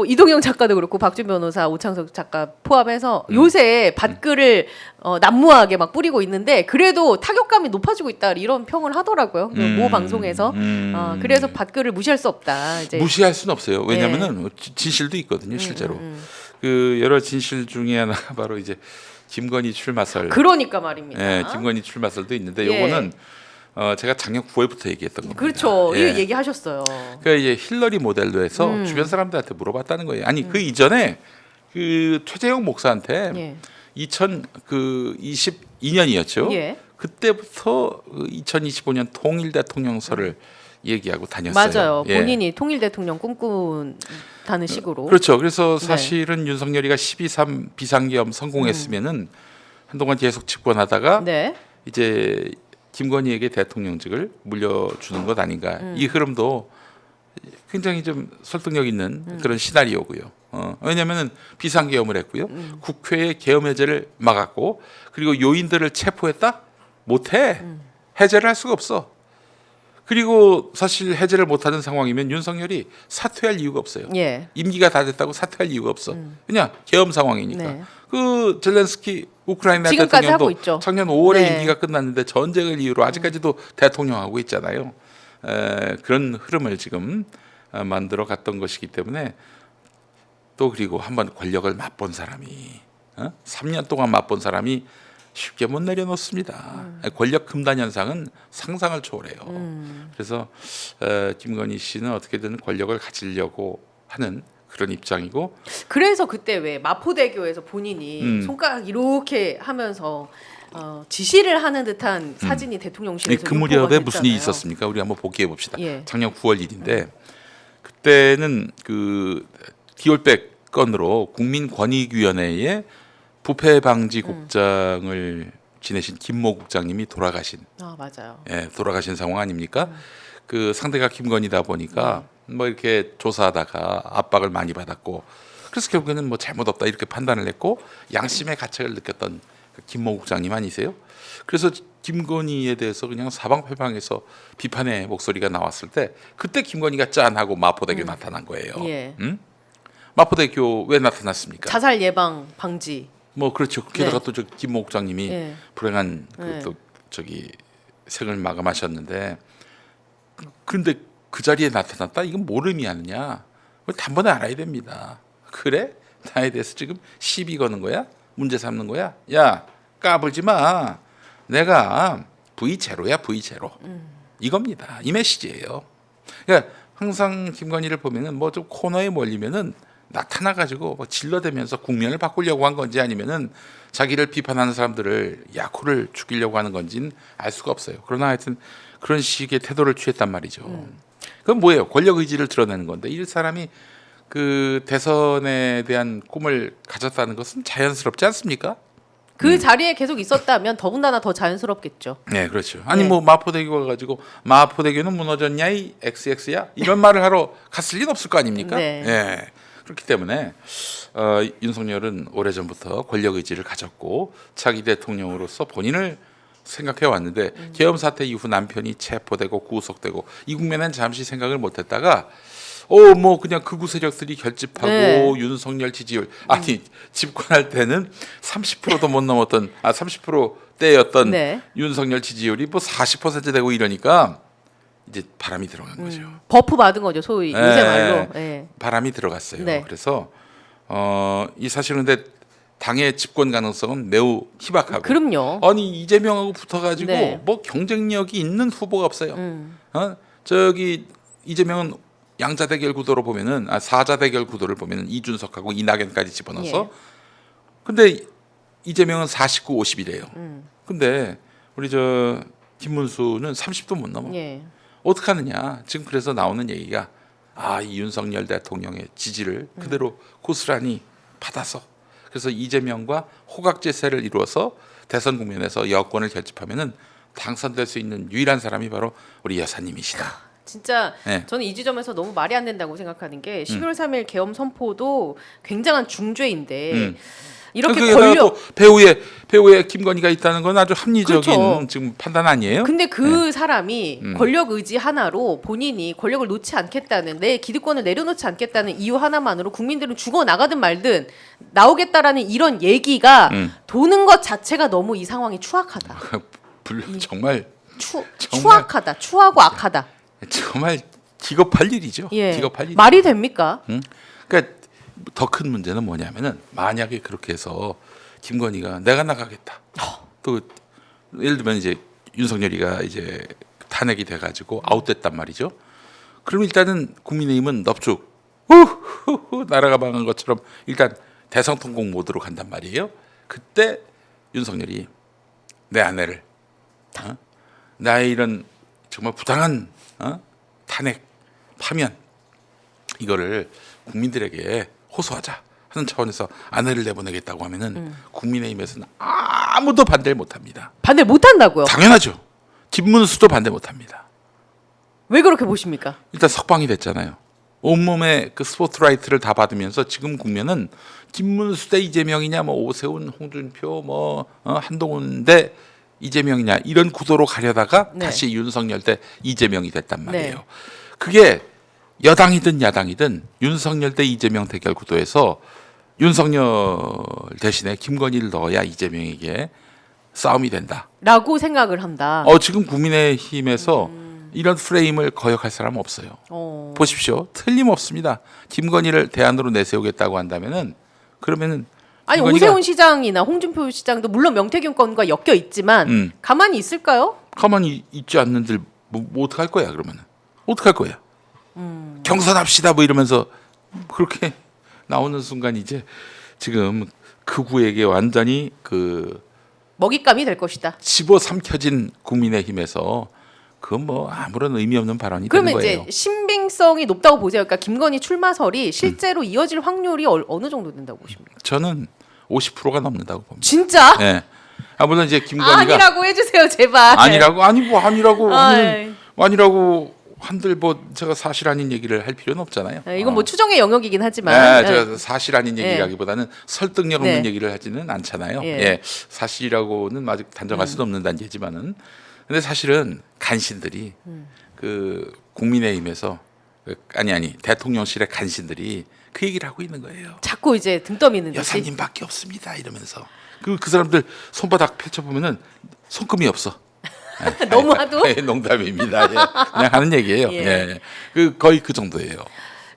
이동영 작가도 그렇고 박준 변호사, 오창석 작가 포함해서 요새 밭글을 난무하게 막 뿌리고 있는데 그래도 타격감이 높아지고 있다 이런 평을 하더라고요. 모 방송에서. 그래서 밭글을 무시할 수 없다. 이제. 무시할 수는 없어요. 왜냐하면은 진실도 있거든요, 실제로. 그 여러 진실 중에 하나가 바로 이제 김건희 출마설. 그러니까 말입니다. 예, 김건희 출마설도 있는데 예. 요거는 제가 작년 9월부터 얘기했던 겁니다. 그렇죠. 예. 이 얘기하셨어요. 그러니까 이제 힐러리 모델로 해서 주변 사람들한테 물어봤다는 거예요. 아니 그 이전에 그 최재형 목사한테 예. 2022년이었죠. 예. 그때부터 2025년 통일 대통령설을 얘기하고 다녔어요. 맞아요. 예. 본인이 통일 대통령 꿈꾼다는 식으로. 그렇죠. 그래서 네. 사실은 윤석열이가 12.3 비상계엄 성공했으면은 한동안 계속 집권하다가 네. 이제 김건희에게 대통령직을 물려주는 것 아닌가. 이 흐름도 굉장히 좀 설득력 있는 그런 시나리오고요. 왜냐하면은 비상계엄을 했고요. 국회의 계엄 해제를 막았고 그리고 요인들을 체포했다? 못해. 해제를 할 수가 없어. 그리고 사실 해제를 못하는 상황이면 윤석열이 사퇴할 이유가 없어요. 예. 임기가 다 됐다고 사퇴할 이유가 없어. 그냥 계엄 상황이니까. 네. 그 젤렌스키 우크라이나 지금까지 하고 대통령도 있죠. 작년 5월에 네. 임기가 끝났는데 전쟁을 이유로 아직까지도 대통령하고 있잖아요. 그런 흐름을 지금 만들어 갔던 것이기 때문에 또 그리고 한번 권력을 맛본 사람이 3년 동안 맛본 사람이 쉽게 못 내려놓습니다. 권력 금단 현상은 상상을 초월해요. 그래서 김건희 씨는 어떻게든 권력을 가지려고 하는 그런 입장이고. 그래서 그때 왜 마포대교에서 본인이 손가락 이렇게 하면서 지시를 하는 듯한 사진이 대통령실에서 그 무렵에 유포가 무슨 일이 됐잖아요. 있었습니까? 우리 한번 복귀해 봅시다. 예. 작년 9월 일인데 그때는 그 디올백 건으로 국민권익위원회에 부패 방지 국장을 지내신 김모 국장님이 돌아가신 맞아요. 돌아가신 상황 아닙니까? 그 상대가 김건희다 보니까 뭐 이렇게 조사하다가 압박을 많이 받았고 그래서 결국에는 뭐 잘못 없다 이렇게 판단을 했고 양심의 가책을 느꼈던 그 김모 국장님 아니세요? 그래서 김건희에 대해서 그냥 사방팔방에서 비판의 목소리가 나왔을 때 그때 김건희가 짠하고 마포대교 나타난 거예요. 예. 마포대교 왜 나타났습니까? 자살 예방 방지. 뭐 그렇죠. 게다가 또 저 김모 국장님이 예. 불행한 또 저기 생을 마감하셨는데 그런데 그 자리에 나타났다? 이건 뭘 의미하느냐? 단번에 알아야 됩니다. 그래? 나에 대해서 지금 시비 거는 거야? 문제 삼는 거야? 야 까불지 마. 내가 V0야 V0. 이겁니다. 이 메시지예요. 그러니까 항상 김건희를 보면은 뭐 좀 코너에 몰리면은 나타나가지고 뭐 질러대면서 국면을 바꾸려고 한 건지 아니면은 자기를 비판하는 사람들을 야코를 죽이려고 하는 건지는 알 수가 없어요. 그러나 하여튼 그런 식의 태도를 취했단 말이죠. 그건 뭐예요? 권력 의지를 드러내는 건데 이 사람이 그 대선에 대한 꿈을 가졌다는 것은 자연스럽지 않습니까? 그 자리에 계속 있었다면 더군다나 더 자연스럽겠죠. 네, 그렇죠. 아니 네. 뭐 마포대교 가지고 마포대교는 무너졌냐 이 XX야 이런 말을 하러 갔을 리는 없을 거 아닙니까? 네. 예. 그렇기 때문에 윤석열은 오래전부터 권력 의지를 가졌고 차기 대통령으로서 본인을 생각해 왔는데 계엄 사태 이후 남편이 체포되고 구속되고 이 국면엔 잠시 생각을 못했다가 뭐 그냥 극우 세력들이 결집하고 네. 윤석열 지지율 아니 집권할 때는 30%도 못 넘었던 30%대였던 네. 윤석열 지지율이 뭐 40% 되고 이러니까 이제 바람이 들어간 거죠. 버프 받은 거죠, 소위 네. 요새 말로. 예. 바람이 들어갔어요. 네. 그래서 이 사실은 근데 당의 집권 가능성은 매우 희박하고. 그럼요. 아니 이재명하고 붙어가지고 네. 뭐 경쟁력이 있는 후보가 없어요. 저기 이재명은 양자 대결 구도로 보면은 사자 대결 구도를 보면은 이준석하고 이낙연까지 집어넣어서. 예. 근데 이재명은 49, 50이래요. 근데 우리 저 김문수는 30도 못 넘어. 예. 어떻게 하느냐. 지금 그래서 나오는 얘기가 이 윤석열 대통령의 지지를 그대로 고스란히 받아서 그래서 이재명과 호각제세를 이루어서 대선 국면에서 여권을 결집하면은 당선될 수 있는 유일한 사람이 바로 우리 여사님이시다. 진짜 네. 저는 이 지점에서 너무 말이 안 된다고 생각하는 게 12월 3일 계엄 선포도 굉장한 중죄인데 이렇게 거기에다가 권력 또 배우의 김건희가 있다는 건 아주 합리적인 그렇죠. 지금 판단 아니에요? 근데 그 사람이 권력 의지 하나로 본인이 권력을 놓지 않겠다는 내 기득권을 내려놓지 않겠다는 이유 하나만으로 국민들은 죽어 나가든 말든 나오겠다라는 이런 얘기가 도는 것 자체가 너무 이 상황이 추악하다. 정말 추악하다. 추하고 악하다. 정말 기겁할 일이죠. 예. 기겁할 일. 말이 됩니까? 그러니까 더 큰 문제는 뭐냐면은 만약에 그렇게 해서 김건희가 내가 나가겠다. 또 예를 들면 이제 윤석열이가 이제 탄핵이 돼가지고 아웃됐단 말이죠. 그럼 일단은 국민의힘은 넙죽 나라가 망한 것처럼 일단 대성통곡 모드로 간단 말이에요. 그때 윤석열이 내 아내를 나의 이런 정말 부당한 탄핵 파면 이거를 국민들에게 호소하자 하는 차원에서 아내를 내보내겠다고 하면은 국민의힘에서는 아무도 반대를 못합니다. 반대 못한다고요? 당연하죠. 김문수도 반대 못합니다. 왜 그렇게 보십니까? 일단 석방이 됐잖아요. 온몸에 그 스포트라이트를 다 받으면서 지금 국면은 김문수 대 이재명이냐, 뭐 오세훈, 홍준표, 뭐 한동훈 대 이재명이냐 이런 구도로 가려다가 네. 다시 윤석열 대 이재명이 됐단 말이에요. 네. 그게 여당이든 야당이든 윤석열 대 이재명 대결 구도에서 윤석열 대신에 김건희를 넣어야 이재명에게 싸움이 된다. 라고 생각을 한다. 지금 국민의힘에서 이런 프레임을 거역할 사람 없어요. 보십시오. 틀림없습니다. 김건희를 대안으로 내세우겠다고 한다면은 그러면은 아니 김건희가- 오세훈 시장이나 홍준표 시장도 물론 명태균 건과 엮여 있지만 가만히 있을까요? 가만히 있지 않는들 뭐 어떡할 거야 그러면은 어떡할 거야? 경선합시다 뭐 이러면서 그렇게 나오는 순간 이제 지금 극우에게 완전히 그 먹잇감이 될 것이다. 집어삼켜진 국민의힘에서 그건 뭐 아무런 의미 없는 발언이 되는 그러면 거예요. 이제 신빙성이 높다고 보세요. 그러니까 김건희 출마설이 실제로 이어질 확률이 어느 정도 된다고 보십니까? 저는 50%가 넘는다고 봅니다. 진짜? 네. 물론 이제 김건희가 아니라고 해주세요, 제발. 아니라고 아니라고 아이. 아니라고 한들 뭐 제가 사실 아닌 얘기를 할 필요는 없잖아요. 이건 뭐 추정의 영역이긴 하지만. 네, 제가 사실 아닌 예. 얘기라기보다는 설득력 없는 네. 얘기를 하지는 않잖아요. 예. 예. 사실이라고는 아직 단정할 수는 없는 단계지만은 근데 사실은 간신들이 그 국민의힘에서 아니 대통령실의 간신들이 그 얘기를 하고 있는 거예요. 자꾸 이제 등 떠미는 듯이. 여사님밖에 없습니다 이러면서 그 사람들 손바닥 펼쳐 보면은 손금이 없어. 너무 하도? 농담입니다. 예. 그냥 하는 얘기예요. 예. 예. 그 거의 그 정도예요.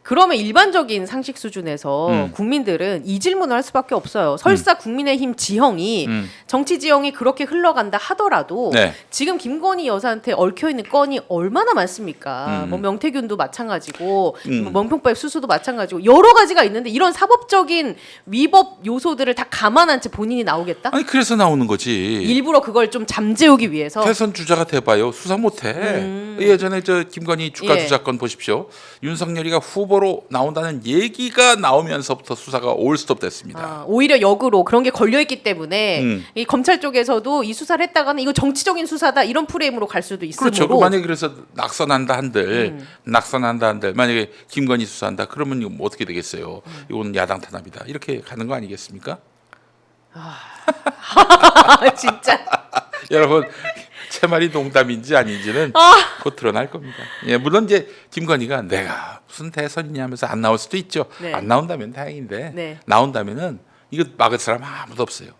그러면 일반적인 상식 수준에서 국민들은 이 질문을 할 수밖에 없어요. 설사 국민의힘 지형이 정치 지형이 그렇게 흘러간다 하더라도 네. 지금 김건희 여사한테 얽혀 있는 건이 얼마나 많습니까? 뭐 명태균도 마찬가지고 뭐 명품백 수수도 마찬가지고 여러 가지가 있는데 이런 사법적인 위법 요소들을 다 감안한 채 본인이 나오겠다? 아니 그래서 나오는 거지. 일부러 그걸 좀 잠재우기 위해서. 대선 주자가 돼봐요. 수사 못해. 예전에 저 김건희 주가 예. 조작건 보십시오. 윤석열이가 후보로 나온다는 얘기가 나오면서부터 수사가 올스톱됐습니다. 오히려 역으로 그런 게 걸려있기 때문에 이 검찰 쪽에서도 이 수사를 했다가는 이거 정치적인 수사다 이런 프레임으로 갈 수도 있으므로. 그렇죠. 만약에 그래서 낙선한다 한들 만약에 김건희 수사한다 그러면 이거 뭐 어떻게 되겠어요? 이건 야당 탄압이다. 이렇게 가는 거 아니겠습니까? 진짜. 여러분 제 말이 농담인지 아닌지는 곧 드러날 겁니다. 예, 물론 이제 김건희가 내가 무슨 대선이냐 하면서 안 나올 수도 있죠. 네. 안 나온다면 다행인데 네. 나온다면은 이거 막을 사람 아무도 없어요.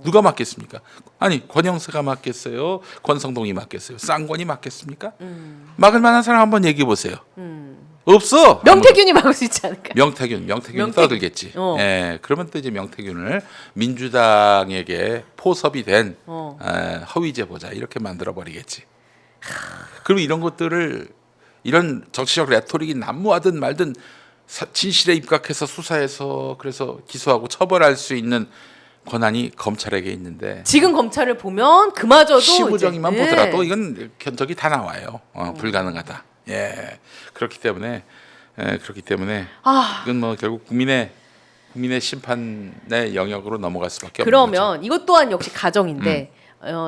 누가 막겠습니까? 아니 권영세가 막겠어요? 권성동이 막겠어요? 쌍권이 막겠습니까? 막을 만한 사람 한번 얘기해 보세요. 없어. 명태균이 막을 수 있지 않을까? 명태균이 떠들겠지. 어. 예, 그러면 또 이제 명태균을 민주당에게 포섭이 된 허위 제보자 이렇게 만들어 버리겠지. 그럼 이런 것들을 이런 정치적 레토릭이 난무하든 말든 진실에 입각해서 수사해서 그래서 기소하고 처벌할 수 있는 권한이 검찰에게 있는데 지금 검찰을 보면 그마저도 시무정의만 이제, 보더라도 이건 견적이 다 나와요. 불가능하다. 예, 그렇기 때문에 이건 뭐 결국 국민의 심판의 영역으로 넘어갈 수밖에 없는 거죠. 그러면 이것 또한 역시 가정인데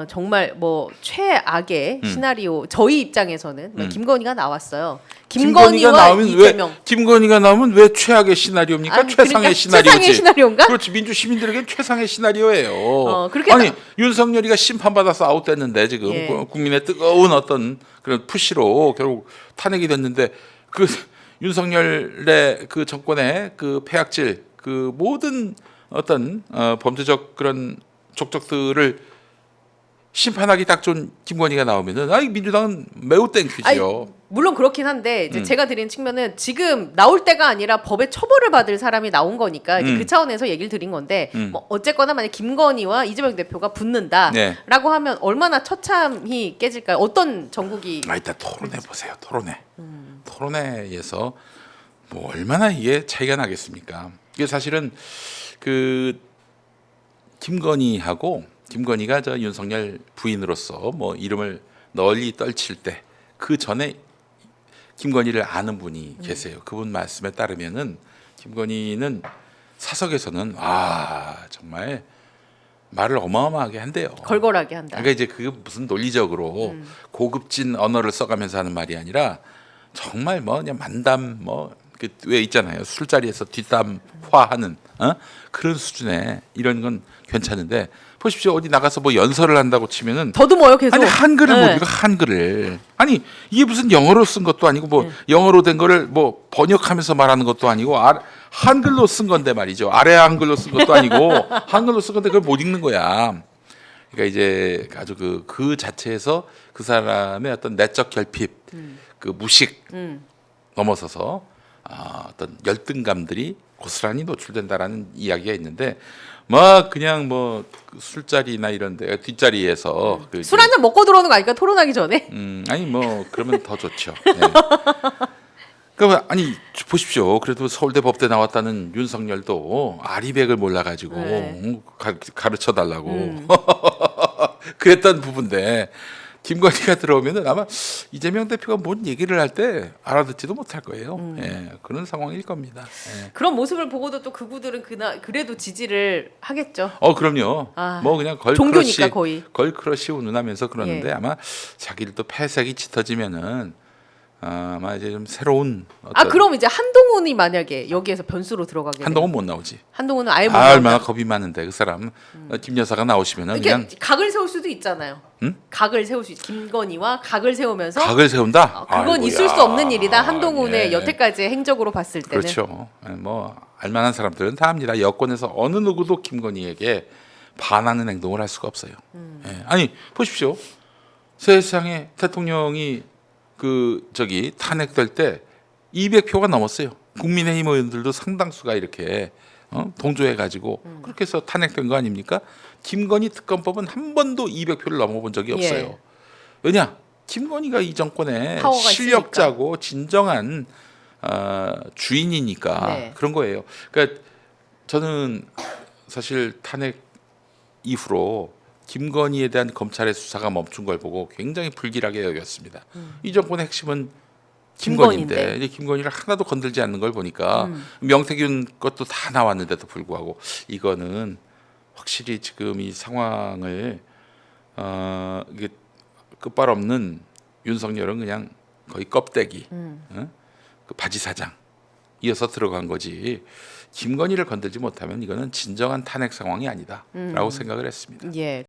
정말 뭐 최악의 시나리오 저희 입장에서는 김건희가 나왔어요. 김건희가 김건희와 나오면 이재명. 김건희가 나오면 왜 최악의 시나리오입니까? 아니, 최상의 그러니까 시나리오지. 최상의 시나리오인가? 그렇지. 민주 시민들에겐 최상의 시나리오예요. 그렇게 아니 윤석열이가 심판받아서 아웃됐는데 지금 예. 국민의 뜨거운 어떤 그런 푸시로 결국 탄핵이 됐는데 그 윤석열의 그 정권의 그 폐악질 그 모든 어떤 범죄적 그런 족적들을 심판하기 딱 좋은 김건희가 나오면은 민주당은 매우 땡큐지요. 아니, 물론 그렇긴 한데 음. 이제 제가 드리는 측면은 지금 나올 때가 아니라 법에 처벌을 받을 사람이 나온 거니까 이제 그 차원에서 얘기를 드린 건데 뭐 어쨌거나 만약 김건희와 이재명 대표가 붙는다라고 네. 하면 얼마나 처참히 깨질까요? 어떤 전국이 일단 토론해 보세요. 토론회에서 뭐 얼마나 이게 차이가 나겠습니까? 이게 사실은 그 김건희가 저 윤석열 부인으로서 뭐 이름을 널리 떨칠 때 그 전에 김건희를 아는 분이 계세요. 그분 말씀에 따르면은 김건희는 사석에서는 정말 말을 어마어마하게 한대요. 걸걸하게 한다. 그러니까 이제 그게 무슨 논리적으로 고급진 언어를 써가면서 하는 말이 아니라 정말 뭐 그냥 만담 뭐 왜 있잖아요. 술자리에서 뒷담화하는 그런 수준의 이런 건 괜찮은데 보십시오. 어디 나가서 뭐 연설을 한다고 치면은 더듬어요 계속. 아니 한글을 네. 못 읽어 한글을. 아니 이게 무슨 영어로 쓴 것도 아니고 뭐 영어로 된 거를 뭐 번역하면서 말하는 것도 아니고 한글로 쓴 건데 말이죠. 아래 한글로 쓴 것도 아니고 한글로 쓴 건데 그걸 못 읽는 거야. 그러니까 이제 아주 그 자체에서 그 사람의 어떤 내적 결핍, 그 무식 넘어서서 어떤 열등감들이 고스란히 노출된다라는 이야기가 있는데 뭐 그냥 뭐 술자리나 이런데 뒷자리에서 술 한 잔 먹고 들어오는 거 아닐까 토론하기 전에? 아니 뭐 그러면 더 좋죠. 네. 그러니까 아니 보십시오. 그래도 서울대 법대 나왔다는 윤석열도 아리백을 몰라가지고 네. 가르쳐 달라고 그랬던 부분인데 김건희가 들어오면은 아마 이재명 대표가 뭔 얘기를 할 때 알아듣지도 못할 거예요. 예, 그런 상황일 겁니다. 예. 그런 모습을 보고도 또 그분들은 그래도 지지를 하겠죠. 그럼요. 아, 뭐 그냥 종교니까 거의. 걸크러쉬 운운하면서 그러는데 예. 아마 자기를 또 폐색이 짙어지면은 아마 이제 좀 새로운 어떤 그럼 이제 한동훈이 만약에 여기에서 변수로 들어가게 한동훈 못 나오지. 한동훈은 아예 못 얼마나 나온다. 겁이 많은데 그 사람 김 여사가 나오시면은 이렇게 그냥 각을 세울 수도 있잖아요. 각을 세울 수 김건희와 각을 세우면서 각을 세운다. 그건 아이고야. 있을 수 없는 일이다. 한동훈의 예. 여태까지의 행적으로 봤을 때는. 그렇죠. 뭐 알만한 사람들은 다 합니다. 여권에서 어느 누구도 김건희에게 반하는 행동을 할 수가 없어요. 예. 아니 보십시오. 세상에 대통령이 탄핵될 때 200표가 넘었어요. 국민의힘 의원들도 상당수가 이렇게 동조해가지고 그렇게 해서 탄핵된 거 아닙니까? 김건희 특검법은 한 번도 200표를 넘어본 적이 없어요. 예. 왜냐? 김건희가 이 정권의 파워가 실력자고 진정한 주인이니까 네. 그런 거예요. 그러니까 저는 사실 탄핵 이후로 김건희에 대한 검찰의 수사가 멈춘 걸 보고 굉장히 불길하게 여겼습니다. 이 정권의 핵심은 김건희인데 이제 김건희를 하나도 건들지 않는 걸 보니까 명태균 것도 다 나왔는데도 불구하고 이거는 확실히 지금 이 상황을 이게 끝발 없는 윤석열은 그냥 거의 껍데기, 그 바지 사장 이어서 들어간 거지. 김건희를 건들지 못하면 이거는 진정한 탄핵 상황이 아니다라고 생각을 했습니다. 예.